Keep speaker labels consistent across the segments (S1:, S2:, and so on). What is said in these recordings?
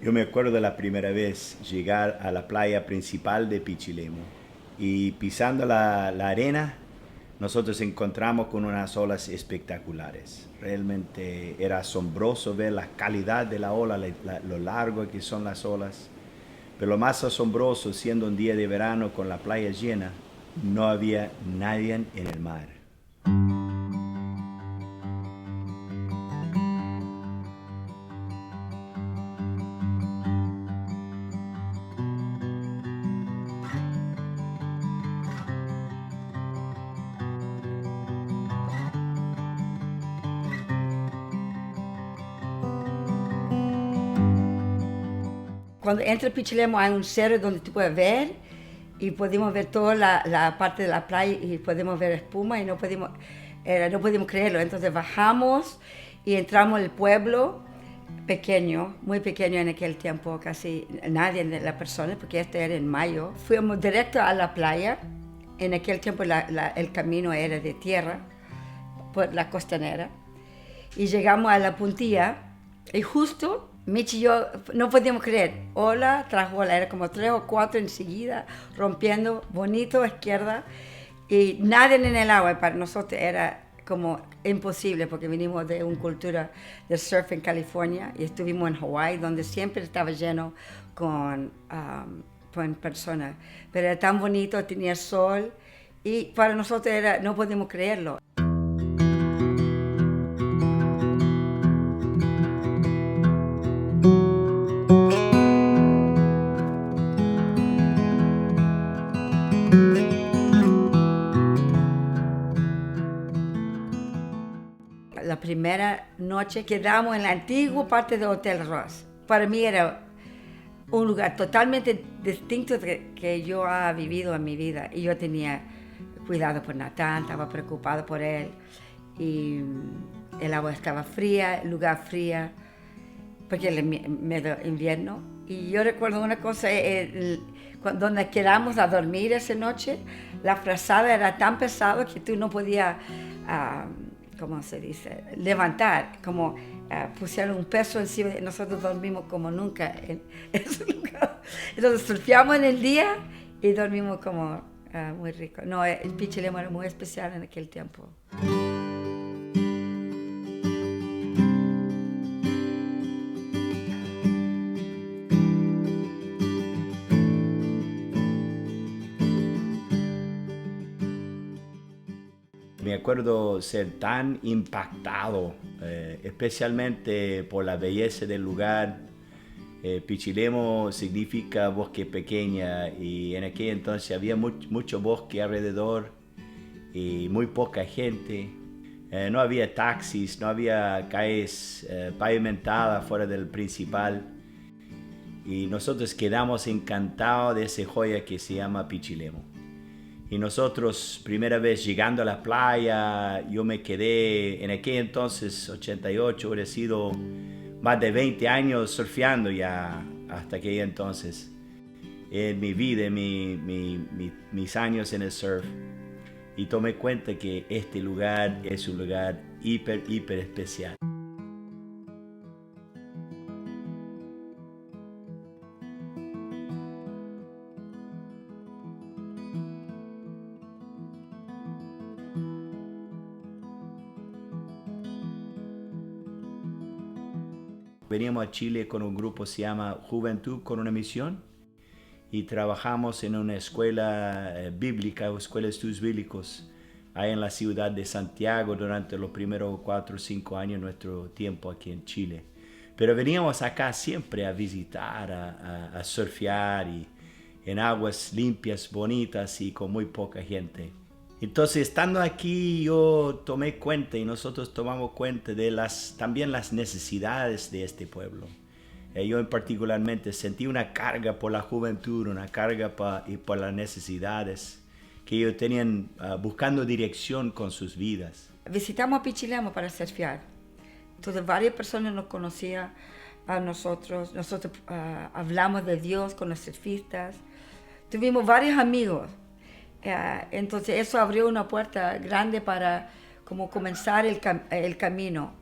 S1: Yo me acuerdo de la primera vez llegar a la playa principal de Pichilemu y pisando la arena, nosotros encontramos con unas olas espectaculares. Realmente era asombroso ver la calidad de la ola, lo largo que son las olas. Pero lo más asombroso, siendo un día de verano con la playa llena, no había nadie en el mar.
S2: Cuando entra Pichilemu hay un cerro donde tú puedes ver y podemos ver toda la parte de la playa y podemos ver espuma y no podemos creerlo. Entonces bajamos y entramos al pueblo pequeño, muy pequeño en aquel tiempo, casi nadie de las personas, porque esto era en mayo. Fuimos directo a la playa. En aquel tiempo el camino era de tierra, por la costanera. Y llegamos a la puntilla y justo Mitch y yo no podíamos creer. Ola tras ola, era como 3 o 4 enseguida, rompiendo, bonito, izquierda. Y nadie en el agua, para nosotros era como imposible porque vinimos de una cultura de surf en California y estuvimos en Hawái, donde siempre estaba lleno con personas. Pero era tan bonito, tenía sol y para nosotros no podíamos creerlo. La primera noche quedamos en la antigua parte del Hotel Ross. Para mí era un lugar totalmente distinto de que yo había vivido en mi vida. Y yo tenía cuidado por Natán, estaba preocupado por él. Y el agua estaba fría, el lugar fría, porque era medio invierno. Y yo recuerdo una cosa, donde quedamos a dormir esa noche, la frazada era tan pesada que tú no podías, ¿cómo se dice?, levantar, como pusieron un peso encima. Nosotros dormimos como nunca en ese lugar. Entonces surfeamos en el día y dormimos como muy rico. No, el Pichilemu era muy especial en aquel tiempo.
S1: Me acuerdo ser tan impactado, especialmente por la belleza del lugar. Pichilemu significa bosque pequeña y en aquel entonces había mucho bosque alrededor y muy poca gente. No había taxis, no había calles pavimentadas fuera del principal. Y nosotros quedamos encantados de esa joya que se llama Pichilemu. Y nosotros, primera vez llegando a la playa, yo me quedé, en aquel entonces, 88, hubiera sido más de 20 años surfeando ya hasta aquel entonces. En mi vida, mis años en el surf. Y tomé cuenta que este lugar es un lugar hiper especial. Veníamos a Chile con un grupo que se llama Juventud con una Misión y trabajamos en una escuela bíblica o escuela de estudios bíblicos ahí en la ciudad de Santiago durante los primeros 4 o 5 años de nuestro tiempo aquí en Chile. Pero veníamos acá siempre a visitar, a surfear y en aguas limpias, bonitas y con muy poca gente. Entonces, estando aquí, yo tomé cuenta y nosotros tomamos cuenta de también las necesidades de este pueblo. Yo en particularmente sentí una carga por la juventud, una carga por las necesidades que ellos tenían buscando dirección con sus vidas.
S2: Visitamos a Pichilemu para surfear. Entonces varias personas nos conocían a nosotros. Nosotros hablamos de Dios con los surfistas. Tuvimos varios amigos. Entonces eso abrió una puerta grande para como comenzar el camino.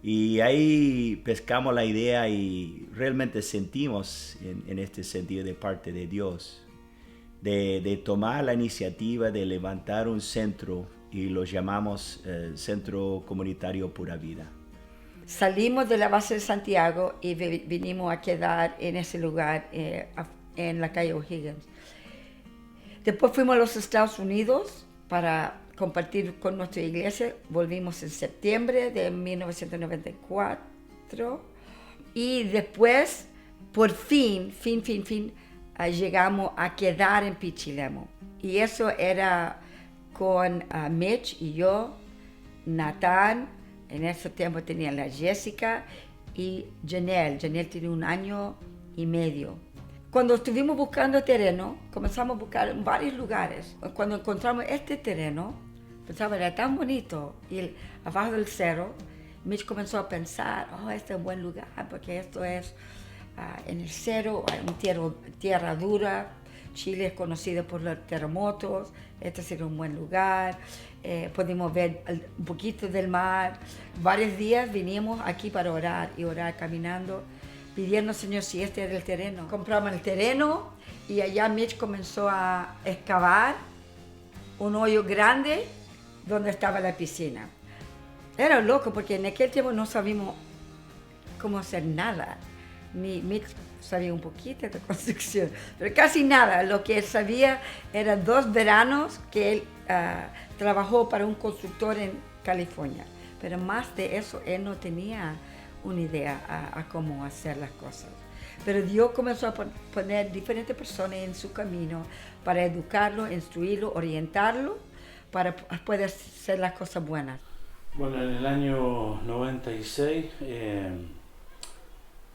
S1: Y ahí pescamos la idea y realmente sentimos en este sentido de parte de Dios, de tomar la iniciativa de levantar un centro y lo llamamos Centro Comunitario Pura Vida.
S2: Salimos de la base de Santiago y vinimos a quedar en ese lugar, en la calle O'Higgins. Después fuimos a los Estados Unidos para compartir con nuestra iglesia. Volvimos en septiembre de 1994 y después, por fin, llegamos a quedar en Pichilemu. Y eso era con Mitch y yo, Natán, en ese tiempo tenía la Jessica y Janelle. Janelle tiene 1 año y medio. Cuando estuvimos buscando terreno, comenzamos a buscar en varios lugares. Cuando encontramos este terreno, pensaba era tan bonito, y abajo del cerro, Mitch comenzó a pensar, este es un buen lugar, porque esto es en el cerro, hay tierra dura. Chile es conocido por los terremotos, este sería un buen lugar. Pudimos ver un poquito del mar. Varios días vinimos aquí para orar caminando, pidiendo, Señor, si este era el terreno. Compramos el terreno y allá Mitch comenzó a excavar un hoyo grande donde estaba la piscina. Era loco porque en aquel tiempo no sabíamos cómo hacer nada. Ni Mitch sabía un poquito de construcción, pero casi nada. Lo que él sabía eran 2 veranos que él trabajó para un constructor en California. Pero más de eso, él no tenía una idea a cómo hacer las cosas. Pero Dios comenzó a poner diferentes personas en su camino para educarlo, instruirlo, orientarlo, para poder hacer las cosas buenas.
S3: Bueno, en el año 96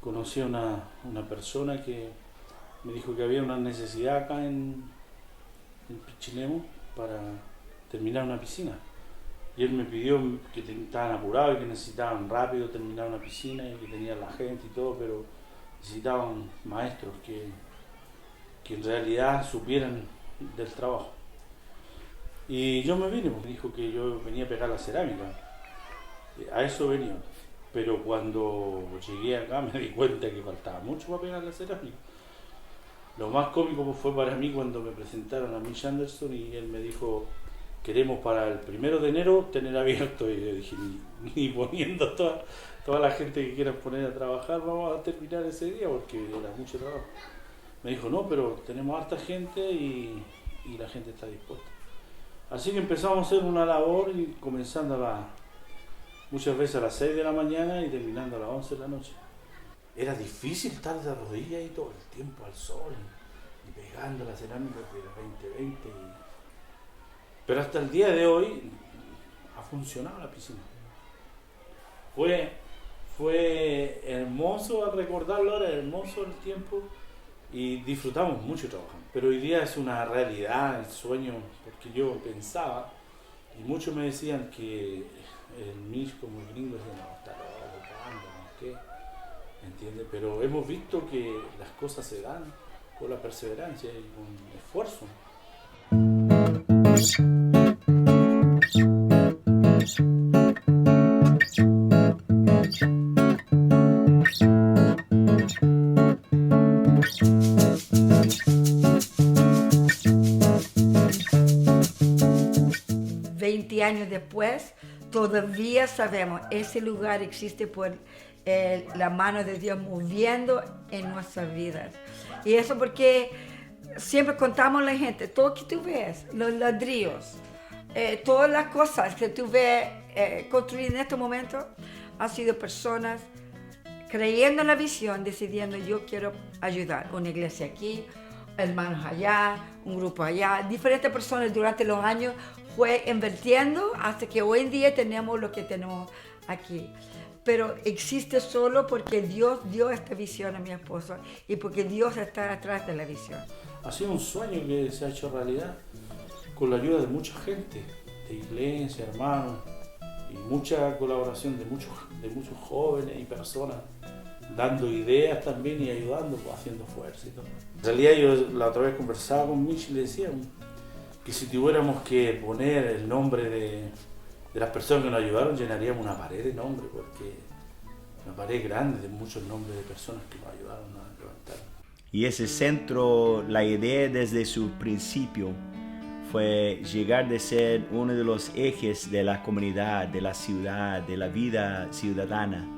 S3: conocí a una persona que me dijo que había una necesidad acá en Pichilemu para terminar una piscina. Y él me pidió que estaban apurados y que necesitaban rápido terminar una piscina y que tenían la gente y todo, pero necesitaban maestros que en realidad supieran del trabajo. Y yo me vine, porque dijo que yo venía a pegar la cerámica. A eso venía. Pero cuando llegué acá me di cuenta que faltaba mucho para pegar la cerámica. Lo más cómico fue para mí cuando me presentaron a Mitch Anderson y él me dijo: queremos para el 1 de enero tener abierto. Y yo dije, ni poniendo toda la gente que quiera poner a trabajar vamos a terminar ese día, porque era mucho trabajo. Me dijo, no, pero tenemos harta gente y la gente está dispuesta. Así que empezamos a hacer una labor y comenzando muchas veces a las 6 de la mañana y terminando a las 11 de la noche. Era difícil estar de rodillas y todo el tiempo al sol y pegando la cerámica de 2020. Pero hasta el día de hoy ha funcionado la piscina. Fue hermoso al recordarlo ahora, hermoso el tiempo y disfrutamos mucho trabajando. Pero hoy día es una realidad, el sueño, porque yo pensaba y muchos me decían que el Mitch como el gringo decía, no, está loco, no, ¿qué? ¿Entiendes? Pero hemos visto que las cosas se dan con la perseverancia y con esfuerzo.
S2: 20 años después, todavía sabemos, ese lugar existe por la mano de Dios moviendo en nuestras vidas. Y eso porque siempre contamos a la gente, todo lo que tú ves, los ladrillos, todas las cosas que tú ves construidas en este momento, han sido personas creyendo en la visión, decidiendo yo quiero ayudar. Una iglesia aquí, hermanos allá, un grupo allá, diferentes personas durante los años fue invirtiendo hasta que hoy en día tenemos lo que tenemos aquí. Pero existe solo porque Dios dio esta visión a mi esposo y porque Dios está atrás de la visión.
S3: Ha sido un sueño que se ha hecho realidad con la ayuda de mucha gente, de iglesia, hermanos, y mucha colaboración de muchos jóvenes y personas, dando ideas también y ayudando, haciendo fuerza y todo. En realidad yo la otra vez conversaba con Mitch y le decía que si tuviéramos que poner el nombre de las personas que nos ayudaron, llenaríamos una pared de nombres, porque una pared grande de muchos nombres de personas que nos ayudaron a levantar.
S1: Y ese centro, la idea desde su principio fue llegar de ser uno de los ejes de la comunidad, de la ciudad, de la vida ciudadana.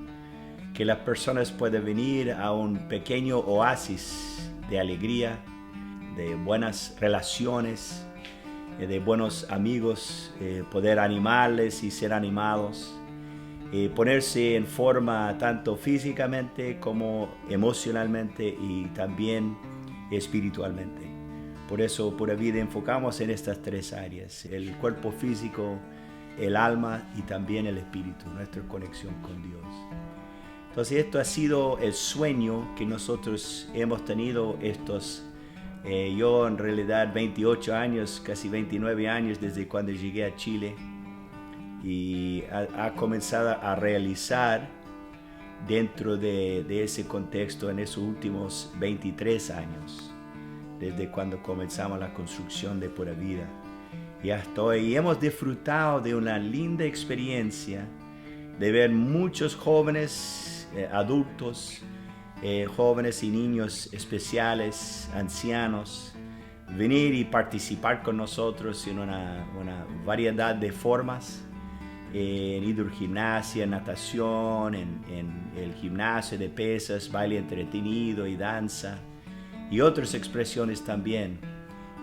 S1: Que las personas puedan venir a un pequeño oasis de alegría, de buenas relaciones, de buenos amigos, poder animarles y ser animados, ponerse en forma tanto físicamente como emocionalmente y también espiritualmente. Por eso Pura Vida enfocamos en estas tres áreas: el cuerpo físico, el alma y también el espíritu, nuestra conexión con Dios. Entonces esto ha sido el sueño que nosotros hemos tenido yo en realidad 28 años, casi 29 años desde cuando llegué a Chile, y ha comenzado a realizar dentro de ese contexto en esos últimos 23 años, desde cuando comenzamos la construcción de Pura Vida. Y hasta hoy hemos disfrutado de una linda experiencia de ver muchos jóvenes, adultos, jóvenes y niños especiales, ancianos, venir y participar con nosotros en una variedad de formas, en hidrogimnasia, natación, en el gimnasio de pesas, baile entretenido y danza, y otras expresiones también.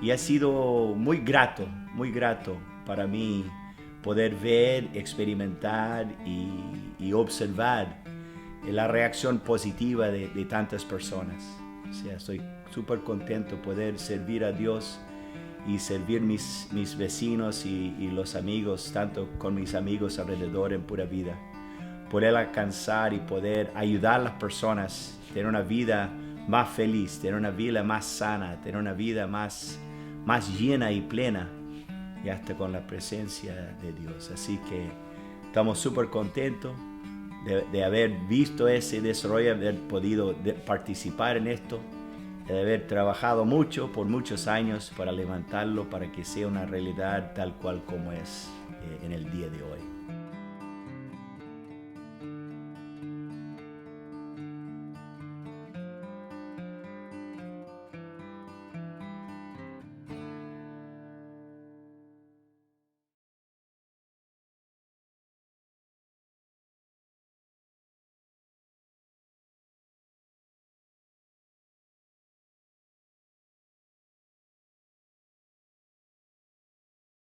S1: Y ha sido muy grato para mí poder ver, experimentar y observar la reacción positiva de tantas personas. O sea, estoy súper contento de poder servir a Dios y servir mis vecinos y los amigos, tanto con mis amigos alrededor en Pura Vida. Poder alcanzar y poder ayudar a las personas a tener una vida más feliz, tener una vida más sana, tener una vida más llena y plena, y hasta con la presencia de Dios. Así que estamos súper contentos de haber visto ese desarrollo, de haber podido participar en esto, de haber trabajado mucho por muchos años para levantarlo, para que sea una realidad tal cual como es en el día de hoy.